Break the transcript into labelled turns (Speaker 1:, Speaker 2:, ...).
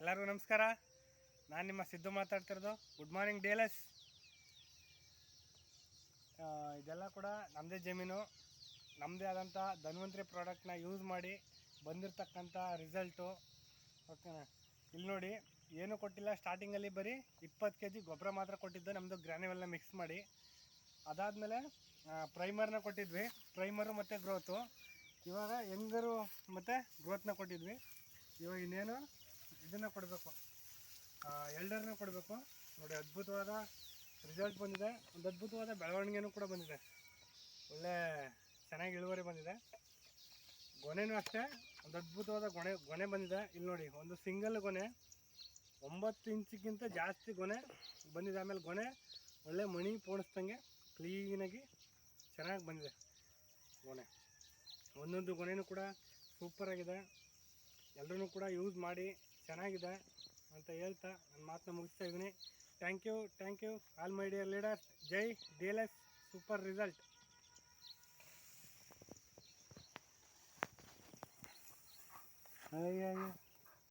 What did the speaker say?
Speaker 1: ಎಲ್ಲರಿಗೂ ನಮಸ್ಕಾರ. ನಾನು ನಿಮ್ಮ ಸಿದ್ದು ಮಾತಾಡ್ತಿರೋದು. ಗುಡ್ ಮಾರ್ನಿಂಗ್ ಡೇಲಸ್. ಇದೆಲ್ಲ ಕೂಡ ನಮ್ಮದೇ ಜಮೀನು, ನಮ್ಮದೇ ಆದಂಥ ಧನ್ವಂತರಿ ಪ್ರಾಡಕ್ಟ್ನ ಯೂಸ್ ಮಾಡಿ ಬಂದಿರತಕ್ಕಂಥ ರಿಸಲ್ಟು. ಓಕೆನಾ? ಇಲ್ಲಿ ನೋಡಿ, ಏನೂ ಕೊಟ್ಟಿಲ್ಲ. ಸ್ಟಾರ್ಟಿಂಗಲ್ಲಿ ಬರೀ 20 kg ಗೊಬ್ಬರ ಮಾತ್ರ ಕೊಟ್ಟಿದ್ದು, ನಮ್ಮದು ಗ್ರ್ಯಾನ್ಯುವೆಲ್ನ ಮಿಕ್ಸ್ ಮಾಡಿ. ಅದಾದಮೇಲೆ ಪ್ರೈಮರ್ನ ಕೊಟ್ಟಿದ್ವಿ, ಪ್ರೈಮರು ಮತ್ತು ಗ್ರೋತು. ಇವಾಗ ಹೆಂಗರು ಮತ್ತು ಗ್ರೋತ್ನ ಕೊಟ್ಟಿದ್ವಿ. ಇವಾಗ ಇನ್ನೇನು ಇದನ್ನು ಕೊಡಬೇಕು, ಎಲ್ಡರ್ನ ಕೊಡಬೇಕು. ನೋಡಿ, ಅದ್ಭುತವಾದ ರಿಸಲ್ಟ್ ಬಂದಿದೆ. ಒಂದು ಅದ್ಭುತವಾದ ಬೆಳವಣಿಗೆನೂ ಕೂಡ ಬಂದಿದೆ. ಒಳ್ಳೆ ಚೆನ್ನಾಗಿ ಇಳುವರಿ ಬಂದಿದೆ. ಗೊನೆನೂ ಅಷ್ಟೇ, ಒಂದು ಅದ್ಭುತವಾದ ಗೊನೆ ಬಂದಿದೆ. ಇಲ್ಲಿ ನೋಡಿ, ಒಂದು ಸಿಂಗಲ್ ಗೊನೆ 9 ಇಂಚಿಗಿಂತ ಜಾಸ್ತಿ ಗೊನೆ ಬಂದಿದೆ. ಆಮೇಲೆ ಗೊನೆ ಒಳ್ಳೆ ಮಣಿ ಪೋಣಿಸ್ದಂಗೆ ಕ್ಲೀನಾಗಿ ಚೆನ್ನಾಗಿ ಬಂದಿದೆ ಗೊನೆ. ಒಂದೊಂದು ಗೊನೆನೂ ಕೂಡ ಸೂಪರಾಗಿದೆ. ಎಲ್ಲರೂ ಕೂಡ ಯೂಸ್ ಮಾಡಿ ಚೆನ್ನಾಗಿದೆ ಅಂತ ಹೇಳ್ತಾ ನನ್ನ ಮಾತನ್ನ ಮುಗಿಸ್ತಾ ಇದ್ದೀನಿ. Thank you all my dear leaders. ಜೈ DLS ಸೂಪರ್ ರಿಸಲ್ಟ್.